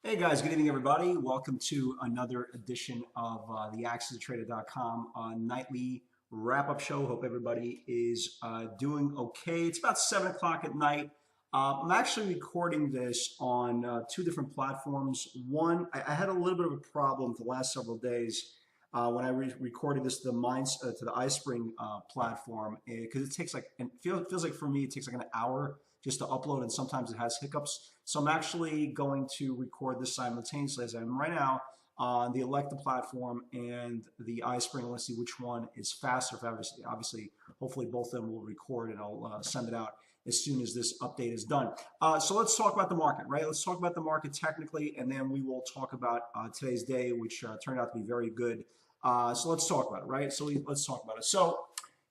Hey guys, good evening everybody. Welcome to another edition of the AccessToTrader.com nightly wrap-up show. Hope everybody is doing okay. It's about 7 o'clock at night. I'm actually recording this on two different platforms. One, I had a little bit of a problem the last several days when I recorded this to the iSpring platform because it takes like, and feels like for me it takes like an hour just to upload, and sometimes it has hiccups. So I'm actually going to record this simultaneously as I am right now on the Electa platform and the iSpring. Let's see which one is faster. Obviously, hopefully both of them will record, and I'll send it out as soon as this update is done. So let's talk about the market, right? Let's talk about the market technically, and then we will talk about today's day, which turned out to be very good. So let's talk about it, right? So let's talk about it. So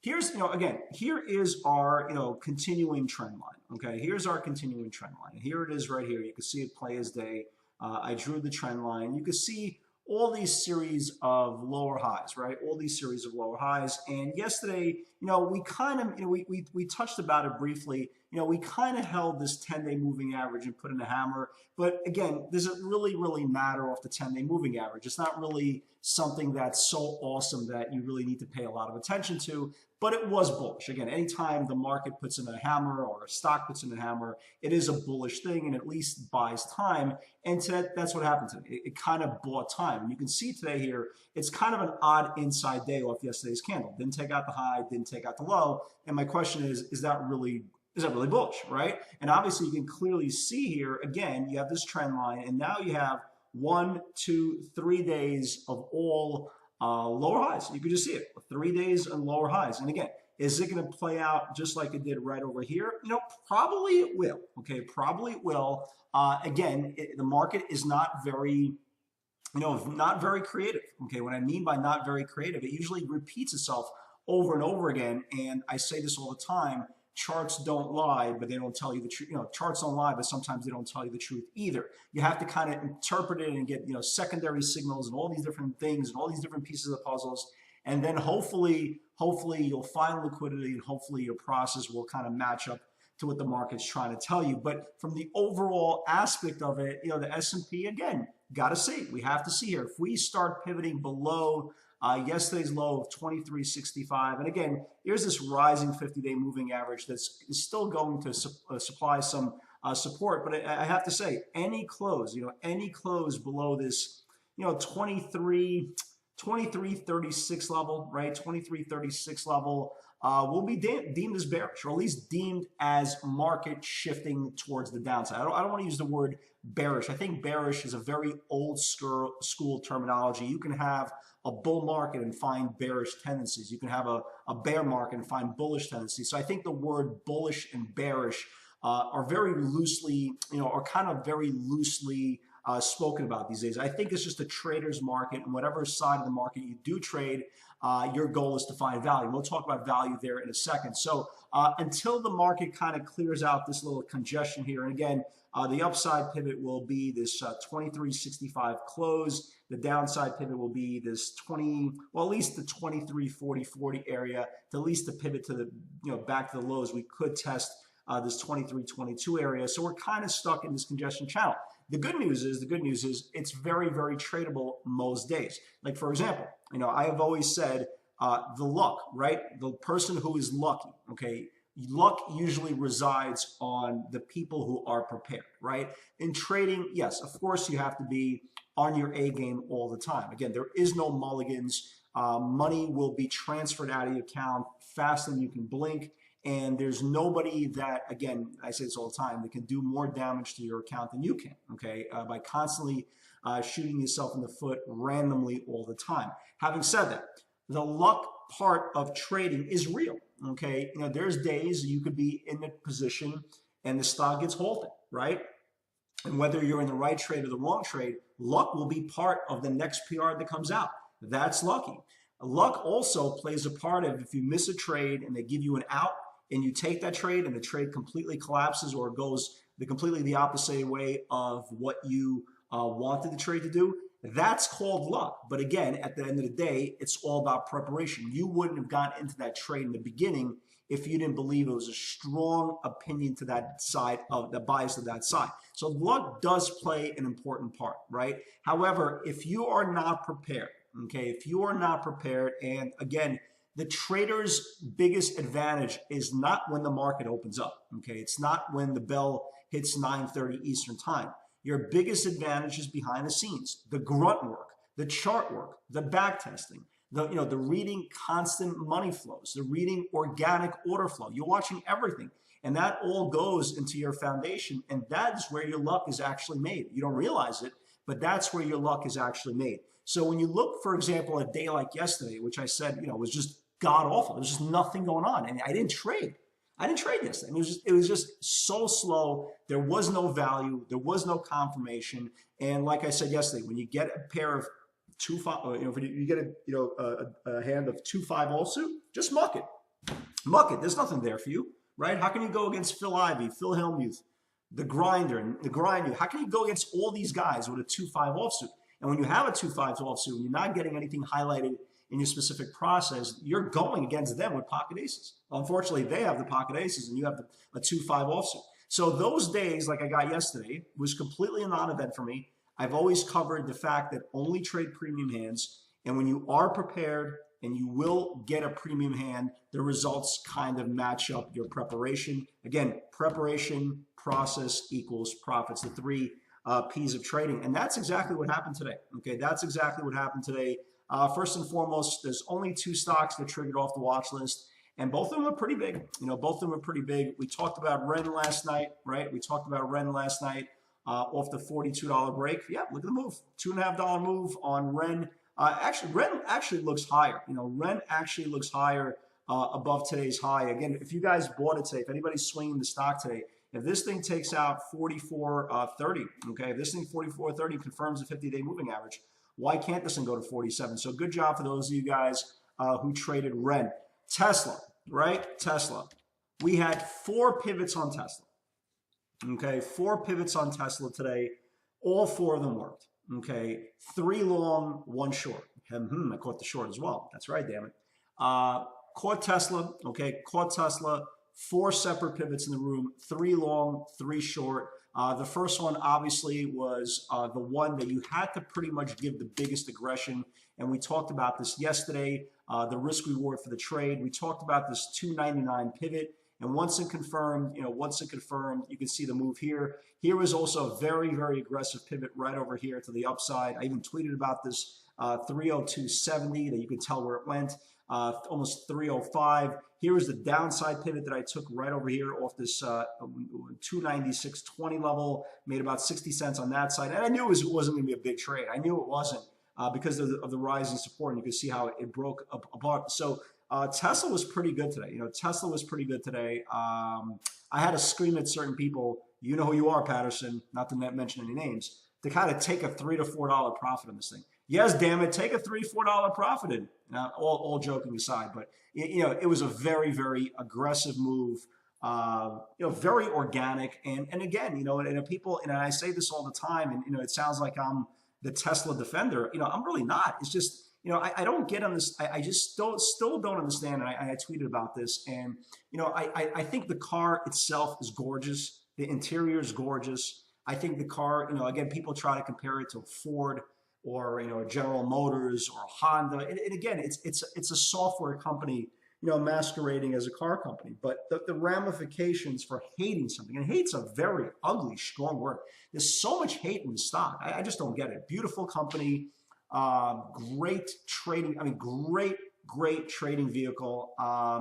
here's, again, here is our, continuing trend line. Okay, here's our continuing trend line. And here it is right here. You can see it play as day. I drew the trend line. You can see all these series of lower highs, right? All these series of lower highs. And yesterday, we kind of, we touched about it briefly. We kind of held this 10-day moving average and put in a hammer. But again, does it really matter off the 10-day moving average? It's not really something that's so awesome that you really need to pay a lot of attention to. But it was bullish. Again, anytime the market puts in a hammer or a stock puts in a hammer, it is a bullish thing and at least buys time. And that's what happened today. It kind of bought time. And you can see today here, it's kind of an odd inside day off yesterday's candle. Didn't take out the high, didn't take out the low. And my question is that really bullish, right? And obviously you can clearly see here, again, you have this trend line, and now you have 1, 2, 3 days of all lower highs. You can just see it, 3 days and lower highs. And again, is it going to play out just like it did right over here? Probably it will. Okay, probably it will. Again, the market is not very, not very creative. Okay, what I mean by not very creative, it usually repeats itself over and over again. And I say this all the time. Charts don't lie, but they don't tell you the truth. Charts don't lie, but sometimes they don't tell you the truth either. You have to kind of interpret it and get, secondary signals and all these different things and all these different pieces of puzzles. And then hopefully you'll find liquidity, and hopefully your process will kind of match up to what the market's trying to tell you. But from the overall aspect of it, the S&P, again, got to see. We have to see here. If we start pivoting below yesterday's low of 23.65. And again, here's this rising 50-day moving average that's still going to supply some support. But I have to say, any close below this, 23.36 level, right? 23.36 level will be deemed as bearish, or at least deemed as market shifting towards the downside. I don't want to use the word bearish. I think bearish is a very old school terminology. You can have a bull market and find bearish tendencies. You can have a bear market and find bullish tendencies. So I think the word bullish and bearish are very loosely, are kind of very loosely spoken about these days. I think it's just a trader's market, and whatever side of the market you do trade, your goal is to find value. We'll talk about value there in a second. So until the market kind of clears out this little congestion here, and again, the upside pivot will be this 23.65 close. The downside pivot will be this at least the 23.40 area, to at least the pivot to the, back to the lows. We could test this 23.22 area. So we're kind of stuck in this congestion channel. The good news is it's very tradable most days. Like, for example, I have always said the luck, right? The person who is lucky, okay? Luck usually resides on the people who are prepared, right? In trading, yes, of course you have to be on your A game all the time. Again, there is no mulligans. Money will be transferred out of your account faster than you can blink. And there's nobody that, again, I say this all the time, that can do more damage to your account than you can, okay, by constantly shooting yourself in the foot randomly all the time. Having said that, the luck part of trading is real, okay? There's days you could be in a position and the stock gets halted, right? And whether you're in the right trade or the wrong trade, luck will be part of the next PR that comes out. That's lucky. Luck also plays a part of, if you miss a trade and they give you an out, and you take that trade and the trade completely collapses or goes completely the opposite way of what you wanted the trade to do, that's called luck. But again, at the end of the day, it's all about preparation. You wouldn't have gotten into that trade in the beginning if you didn't believe it was a strong opinion to that side of the bias to that side. So luck does play an important part, right? However, if you are not prepared, okay, if you are not prepared, and again, the trader's biggest advantage is not when the market opens up, okay? It's not when the bell hits 9:30 Eastern time. Your biggest advantage is behind the scenes, the grunt work, the chart work, the back testing, the reading constant money flows, the reading organic order flow. You're watching everything. And that all goes into your foundation. And that's where your luck is actually made. You don't realize it, but that's where your luck is actually made. So when you look, for example, a day like yesterday, which I said, was just god awful. There was just nothing going on. And I didn't trade. I didn't trade yesterday. I mean, it was just so slow. There was no value. There was no confirmation. And like I said yesterday, when you get a pair of 2-5, if you get a hand of 2-5 offsuit, just muck it. Muck it. There's nothing there for you, right? How can you go against Phil Ivey, Phil Hellmuth, the Grinder, and the Grind? How can you go against all these guys with a 2-5 offsuit? And when you have a 2-5 offsuit, and you're not getting anything highlighted in your specific process, you're going against them with pocket aces. Unfortunately, they have the pocket aces, and you have a 2-5 offsuit. So those days, like I got yesterday, was completely a non-event for me. I've always covered the fact that only trade premium hands, and when you are prepared and you will get a premium hand, the results kind of match up your preparation. Again, preparation, process equals profits, the 3 P's of trading. And that's exactly what happened today. Okay, that's exactly what happened today. First and foremost, there's only 2 stocks that triggered off the watch list, and both of them are pretty big. Both of them are pretty big. We talked about Ren last night, right? We talked about Ren last night. Off the $42 break. Yeah, look at the move. $2.50 move on Ren. Ren actually looks higher. Ren actually looks higher above today's high. Again, if you guys bought it today, if anybody's swinging the stock today, if this thing takes out 44.30, okay, if this thing 44.30 confirms the 50-day moving average, why can't this thing go to 47? So good job for those of you guys who traded Ren. Tesla, right? Tesla. We had 4 pivots on Tesla. Okay, 4 pivots on Tesla today. All 4 of them worked. Okay, 3 long, 1 short. I caught the short as well. That's right, damn it. Caught Tesla. Okay, caught Tesla. 4 separate pivots in the room. 3 long, 3 short. The first one obviously was the one that you had to pretty much give the biggest aggression. And we talked about this yesterday, the risk reward for the trade. We talked about this 299 pivot. And once it confirmed, you can see the move here. Here was also a very, very aggressive pivot right over here to the upside. I even tweeted about this 302.70 that you can tell where it went, almost 305. Here is the downside pivot that I took right over here off this 296.20 level, made about 60 cents on that side. And I knew it wasn't going to be a big trade. I knew it wasn't because of the rising support, and you can see how it broke apart. So Tesla was pretty good today. Tesla was pretty good today. I had to scream at certain people, you know who you are, Patterson, not to mention any names, to kind of take a $3 to $4 profit on this thing. Yes, damn it, take a $3 to $4 profit in. Now, all joking aside, but it was a very, very aggressive move. Very organic, and again, and people, and I say this all the time, and it sounds like I'm the Tesla defender. I'm really not. It's just. I don't get on this. I just still don't understand. And I tweeted about this. And, I think the car itself is gorgeous. The interior is gorgeous. I think the car, again, people try to compare it to a Ford or, a General Motors or a Honda. And again, it's a software company, masquerading as a car company. But the ramifications for hating something, and hate's a very ugly, strong word. There's so much hate in the stock. I just don't get it. Beautiful company. Great trading. I mean, great trading vehicle.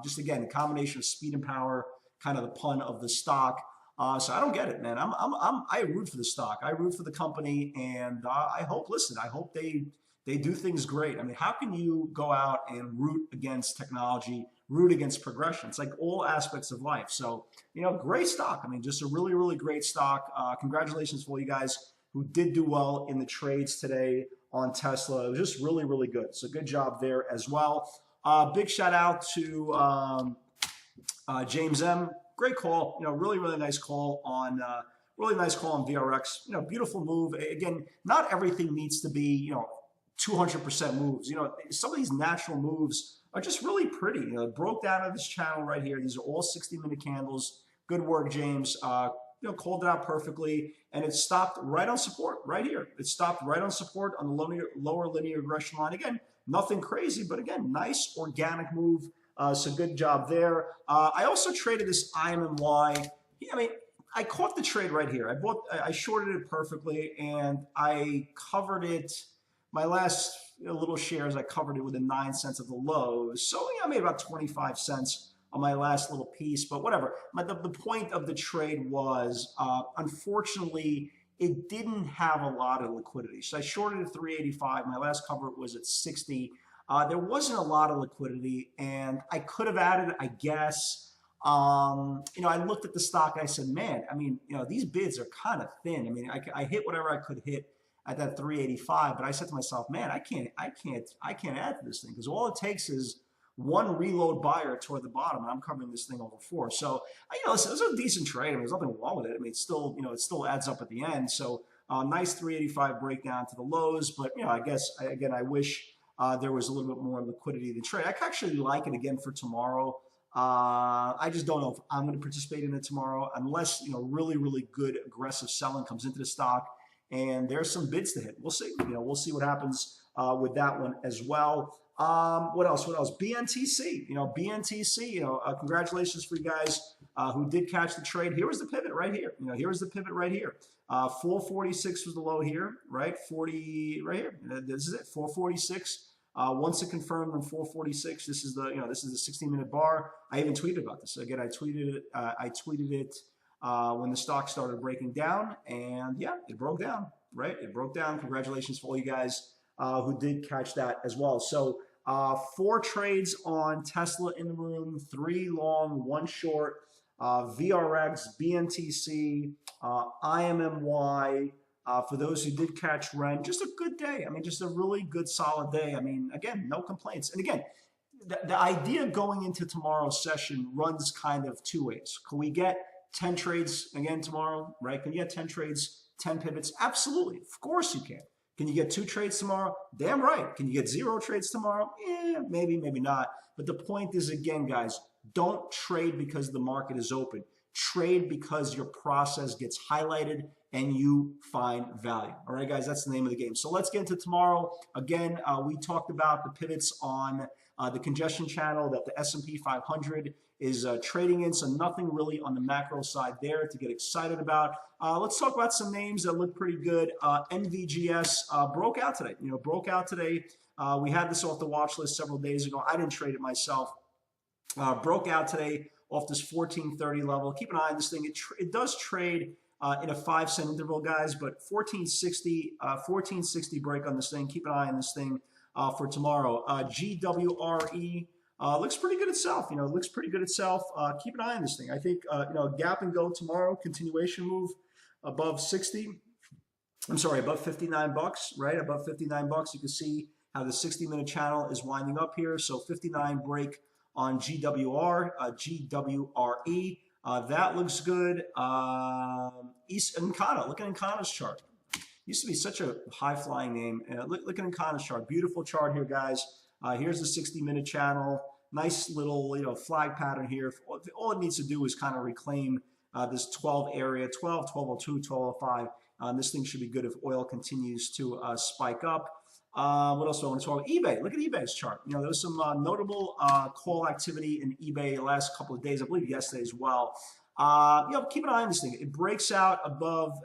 Just again, a combination of speed and power, kind of the pun of the stock. So I don't get it, man. I root for the stock. I root for the company, and I hope they do things great. I mean, how can you go out and root against technology, root against progression? It's like all aspects of life. So, great stock. I mean, just a really, really great stock. Congratulations for all you guys who did do well in the trades today on Tesla. It was just really, really good. So good job there as well. Big shout out to James M. Great call. Really, really nice call on VRX. Beautiful move. Again, not everything needs to be 200% moves. Some of these natural moves are just really pretty. You know, it broke down on this channel right here. These are all 60-minute candles. Good work, James. You know, called it out perfectly, and it stopped right on support right here. It stopped right on support on the lower linear regression line. Again, nothing crazy, but again, nice organic move. So good job there. I also traded this IMMY. I mean, I caught the trade right here. I shorted it perfectly, and I covered it. My last little shares, I covered it within 9 cents of the lows. So yeah, I made about 25 cents on my last little piece, but whatever. The point of the trade was, unfortunately, it didn't have a lot of liquidity. So I shorted at 385. My last cover was at 60. There wasn't a lot of liquidity, and I could have added, I guess. You know, I looked at the stock and I said, man, I mean, you know, these bids are kind of thin. I mean, I hit whatever I could hit at that 385, but I said to myself, man, I can't add to this thing, because all it takes is one reload buyer toward the bottom, and I'm covering this thing over 4. So, you know, it was a decent trade. I mean, there's nothing wrong with it. I mean, it's still, you know, it still adds up at the end. So, nice 385 breakdown to the lows. But, you know, I guess, again, I wish there was a little bit more liquidity in the trade. I actually like it again for tomorrow. I just don't know if I'm going to participate in it tomorrow, unless, you know, really, really good aggressive selling comes into the stock and there's some bids to hit. We'll see. You know, we'll see what happens with that one as well. What else? BNTC. You know, BNTC. You know, congratulations for you guys who did catch the trade. Here was the pivot right here. You know, here was the pivot right here. 446 was the low here, right? 40 right here. This is it. 446. Once it confirmed on 446, this is the, you know, this is the 16-minute bar. I even tweeted about this. Again, I tweeted it when the stock started breaking down, and yeah, it broke down, right? It broke down. Congratulations for all you guys who did catch that as well. So 4 trades on Tesla in the room, 3 long, 1 short, VRX, BNTC, IMMY. For those who did catch Ren, just a good day. I mean, just a really good, solid day. I mean, again, no complaints. And again, the idea going into tomorrow's session runs kind of 2 ways. Can we get 10 trades again tomorrow, right? Can you get 10 trades, 10 pivots? Absolutely. Of course you can. Can you get 2 trades tomorrow? Damn right. Can you get 0 trades tomorrow? Yeah, maybe, maybe not. But the point is, again, guys, don't trade because the market is open. Trade because your process gets highlighted and you find value. All right, guys, that's the name of the game. So let's get into tomorrow. Again, we talked about the pivots on the congestion channel that the S&P 500 is trading in, so nothing really on the macro side there to get excited about. Let's talk about some names that look pretty good. NVGS broke out today. You know, broke out today. We had this off the watch list several days ago. I didn't trade it myself. Broke out today off this 1430 level. Keep an eye on this thing. It does trade in a 5-cent interval, guys, but 1460 break on this thing. Keep an eye on this thing for tomorrow. GWRE looks pretty good itself. You know, it looks pretty good itself. Keep an eye on this thing. I think, you know, gap and go tomorrow, continuation move above 60. I'm sorry, above 59 bucks, right? Above 59 bucks. You can see how the 60-minute channel is winding up here. So 59 break on GWRE. That looks good. Encana, look at Encana's chart. Used to be such a high-flying name. Look at Encana's chart. Beautiful chart here, guys. Here's the 60-minute channel. Nice little, you know, flag pattern here. All it needs to do is kind of reclaim this 12 area, 12, 1202, 1205. This thing should be good if oil continues to spike up. What else do I want to talk about? eBay. Look at eBay's chart. You know, there was some notable call activity in eBay the last couple of days. I believe yesterday as well. You know, keep an eye on this thing. It breaks out above.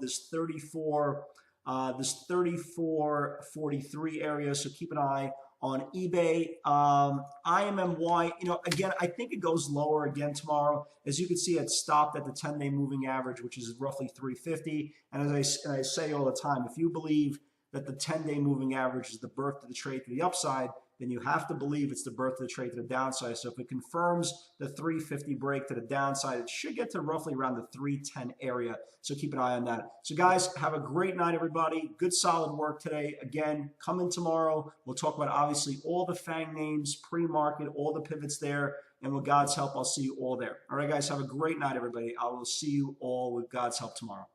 This 34.43 area. So keep an eye on eBay. IMMY. You know, again, I think it goes lower again tomorrow. As you can see, it stopped at the 10-day moving average, which is roughly 350. And as I say all the time, if you believe that the 10-day moving average is the birth of the trade to the upside, then you have to believe it's the birth of the trade to the downside. So if it confirms the 350 break to the downside, it should get to roughly around the 310 area. So keep an eye on that. So guys, have a great night, everybody. Good, solid work today. Again, come in tomorrow. We'll talk about, obviously, all the FANG names, pre-market, all the pivots there. And with God's help, I'll see you all there. All right, guys, have a great night, everybody. I will see you all with God's help tomorrow.